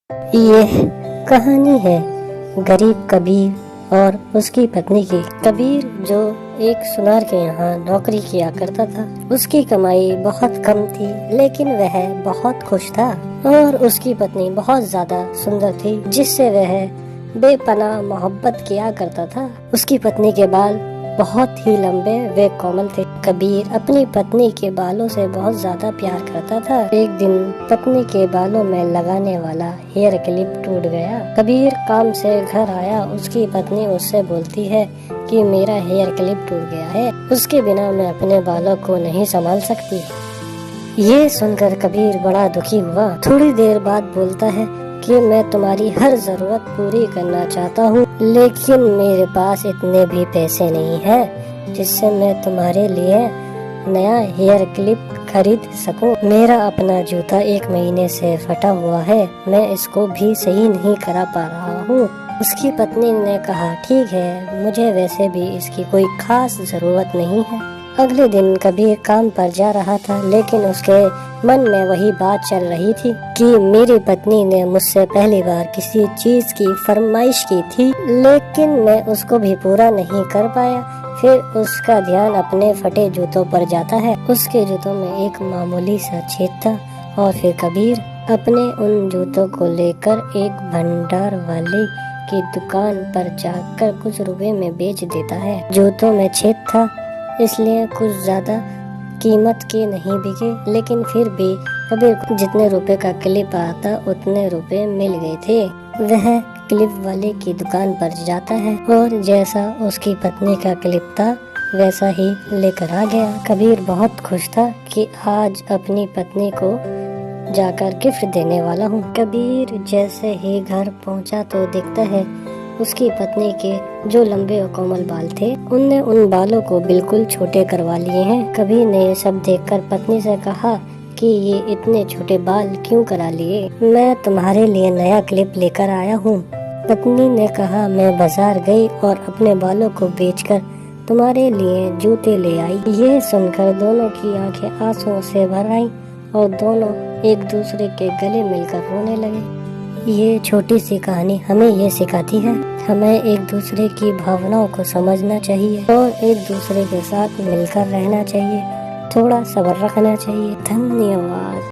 ये कहानी है गरीब कबीर और उसकी पत्नी की। कबीर जो एक सुनार के यहाँ नौकरी किया करता था, उसकी कमाई बहुत कम थी, लेकिन वह बहुत खुश था। और उसकी पत्नी बहुत ज्यादा सुंदर थी, जिससे वह बेपनाह मोहब्बत किया करता था। उसकी पत्नी के बाल बहुत ही लंबे वे कोमल थे। कबीर अपनी पत्नी के बालों से बहुत ज्यादा प्यार करता था। एक दिन पत्नी के बालों में लगाने वाला हेयर क्लिप टूट गया। कबीर काम से घर आया, उसकी पत्नी उससे बोलती है कि मेरा हेयर क्लिप टूट गया है, उसके बिना मैं अपने बालों को नहीं संभाल सकती। ये सुनकर कबीर बड़ा दुखी हुआ। थोड़ी देर बाद बोलता है कि मैं तुम्हारी हर जरूरत पूरी करना चाहता हूँ, लेकिन मेरे पास इतने भी पैसे नहीं हैं जिससे मैं तुम्हारे लिए नया हेयर क्लिप खरीद सकूं। मेरा अपना जूता 1 महीने से फटा हुआ है, मैं इसको भी सही नहीं करा पा रहा हूँ। उसकी पत्नी ने कहा, ठीक है, मुझे वैसे भी इसकी कोई खास जरूरत नहीं है। अगले दिन कबीर काम पर जा रहा था, लेकिन उसके मन में वही बात चल रही थी कि मेरी पत्नी ने मुझसे पहली बार किसी चीज की फरमाइश की थी, लेकिन मैं उसको भी पूरा नहीं कर पाया। फिर उसका ध्यान अपने फटे जूतों पर जाता है। उसके जूतों में एक मामूली सा छेद था और फिर कबीर अपने उन जूतों को लेकर एक भंडार वाले की दुकान पर जाकर कुछ रुपए में बेच देता है। जूतों में छेद था, इसलिए कुछ ज्यादा कीमत के नहीं बिके, लेकिन फिर भी कबीर को जितने रुपए का क्लिप आता उतने रुपए मिल गए थे। वह क्लिप वाले की दुकान पर जाता है और जैसा उसकी पत्नी का क्लिप था वैसा ही लेकर आ गया। कबीर बहुत खुश था कि आज अपनी पत्नी को जाकर गिफ्ट देने वाला हूँ। कबीर जैसे ही घर पहुँचा तो देखता है उसकी पत्नी के जो लंबे और कोमल बाल थे, उनने उन बालों को बिल्कुल छोटे करवा लिए हैं। कबीर ने ये सब देखकर पत्नी से कहा कि ये इतने छोटे बाल क्यों करा लिए? मैं तुम्हारे लिए नया क्लिप लेकर आया हूँ। पत्नी ने कहा, मैं बाजार गई और अपने बालों को बेचकर तुम्हारे लिए जूते ले आई। ये सुनकर दोनों की आंखें आंसुओं से भर आईं और दोनों एक दूसरे के गले मिलकर रोने लगे। ये छोटी सी कहानी हमें ये सिखाती है, हमें एक दूसरे की भावनाओं को समझना चाहिए और एक दूसरे के साथ मिलकर रहना चाहिए, थोड़ा सब्र रखना चाहिए। धन्यवाद।